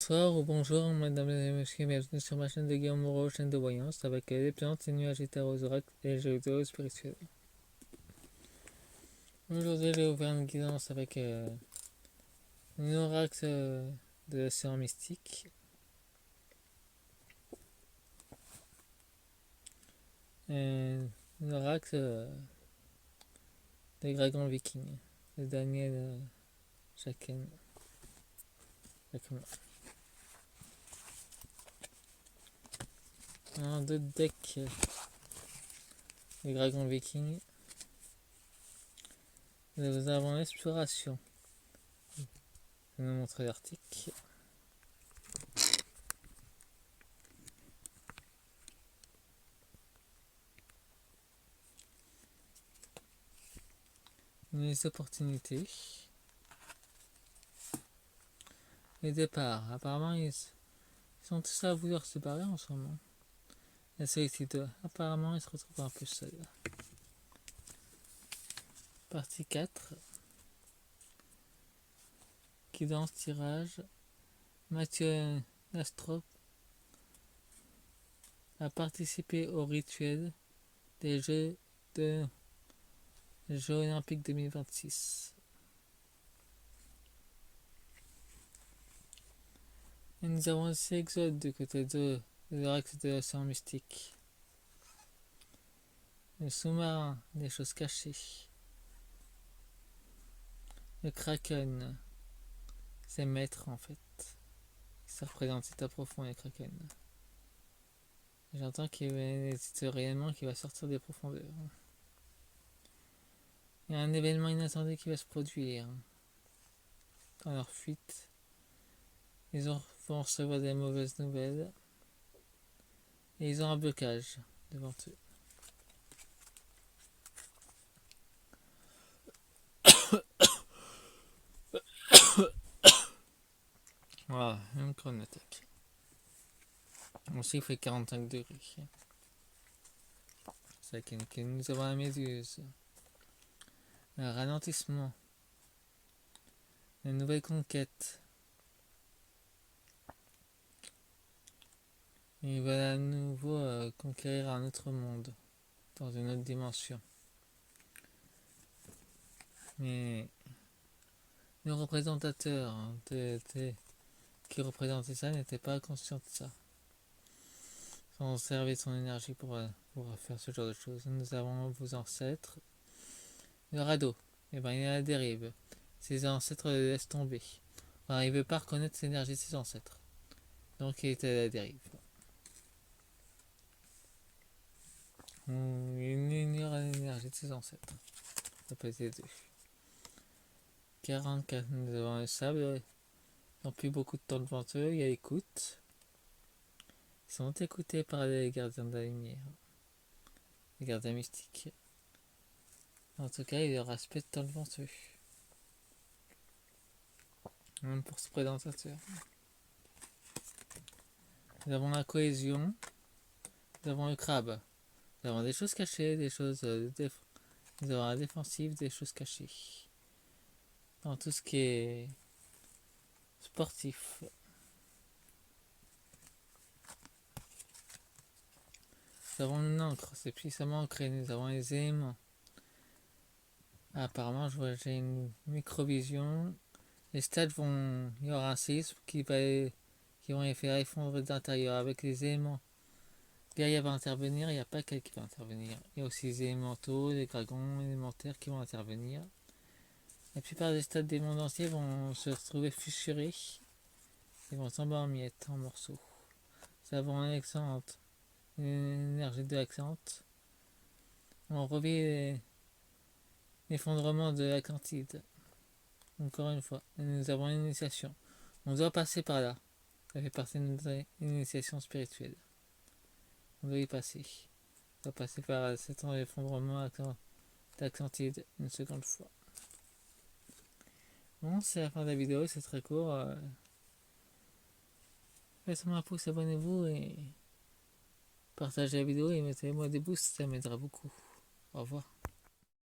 Bonsoir ou bonjour, mesdames et messieurs, bienvenue sur ma chaîne de Guillaume Moreau, chaîne de voyance, avec les plantes, les nuages et tarot oracles et les jeux vidéo spirituels. Aujourd'hui, j'ai ouvert une guidance avec un oracle de l'océan mystique, et un oracle des dragons vikings, de Daniel Jacquin. Un deux decks des dragons vikings. Nous avons l'exploration. Je vais vous montrer l'article. Les opportunités. Les départs. Apparemment, ils sont tous à vouloir se barrer en ce moment. La solitude. Apparemment, ils se retrouvent un peu seuls. Partie 4. Guidance, tirage. Mathieu Lastrop a participé au rituel des Jeux olympiques 2026. Et nous avons aussi Exode du côté de l'oracle de l'océan mystique. Le sous-marin, des choses cachées. Le Kraken, c'est maître en fait. Ça représente l'état profond, les Kraken. J'entends qu'il existe réellement qui va sortir des profondeurs. Il y a un événement inattendu qui va se produire. Dans leur fuite, ils vont recevoir des mauvaises nouvelles. Et ils ont un blocage devant eux. Voilà, une grande attaque. Aussi, il fait 45 degrés. C'est que nous avons la méduse. Un ralentissement. Une nouvelle conquête. Ils veulent à nouveau conquérir un autre monde. Dans une autre dimension. Mais le représentateur qui représentait ça n'était pas conscient de ça. Ils ont servi son énergie pour faire ce genre de choses. Nous avons vos ancêtres. Le radeau, il est à la dérive. Ses ancêtres le laissent tomber. Enfin, il ne veut pas reconnaître l'énergie de ses ancêtres. Donc il est à la dérive. Il ignore l'énergie de ses ancêtres. Ça peut être les deux. 44, nous avons le sable. Ils n'ont plus beaucoup de temps devant eux. Il y a l'écoute. Ils sont écoutés par les gardiens de la lumière. Les gardiens mystiques. En tout cas, il leur reste peu de temps devant eux. Même pour ce présentateur. Nous avons la cohésion. Nous avons le crabe. Nous avons des choses cachées, des choses nous avons la défensive, des choses cachées. Dans tout ce qui est sportif. Nous avons une encre, c'est puissamment ancré. Nous avons les éléments. Apparemment, j'ai une microvision. Les stades vont. Il y aura un séisme qui vont les faire effondrer d'intérieur avec les éléments. Gaïa va intervenir, il n'y a pas qu'elle qui va intervenir. Il y a aussi les élémentaux, les dragons élémentaires qui vont intervenir. La plupart des stades des mondes entiers vont se retrouver fissurés. Ils vont tomber en miettes, en morceaux. Nous avons un accent, une énergie de l'accent. On revit l'effondrement de l'Atlantide. Encore une fois, nous avons une initiation. On doit passer par là. Ça fait partie de notre initiation spirituelle. On doit y passer. On doit passer par cet effondrement d'Atlantide une seconde fois. Bon, c'est la fin de la vidéo, c'est très court. Faites-moi un pouce, abonnez-vous et partagez la vidéo et mettez-moi des pouces, ça m'aidera beaucoup. Au revoir.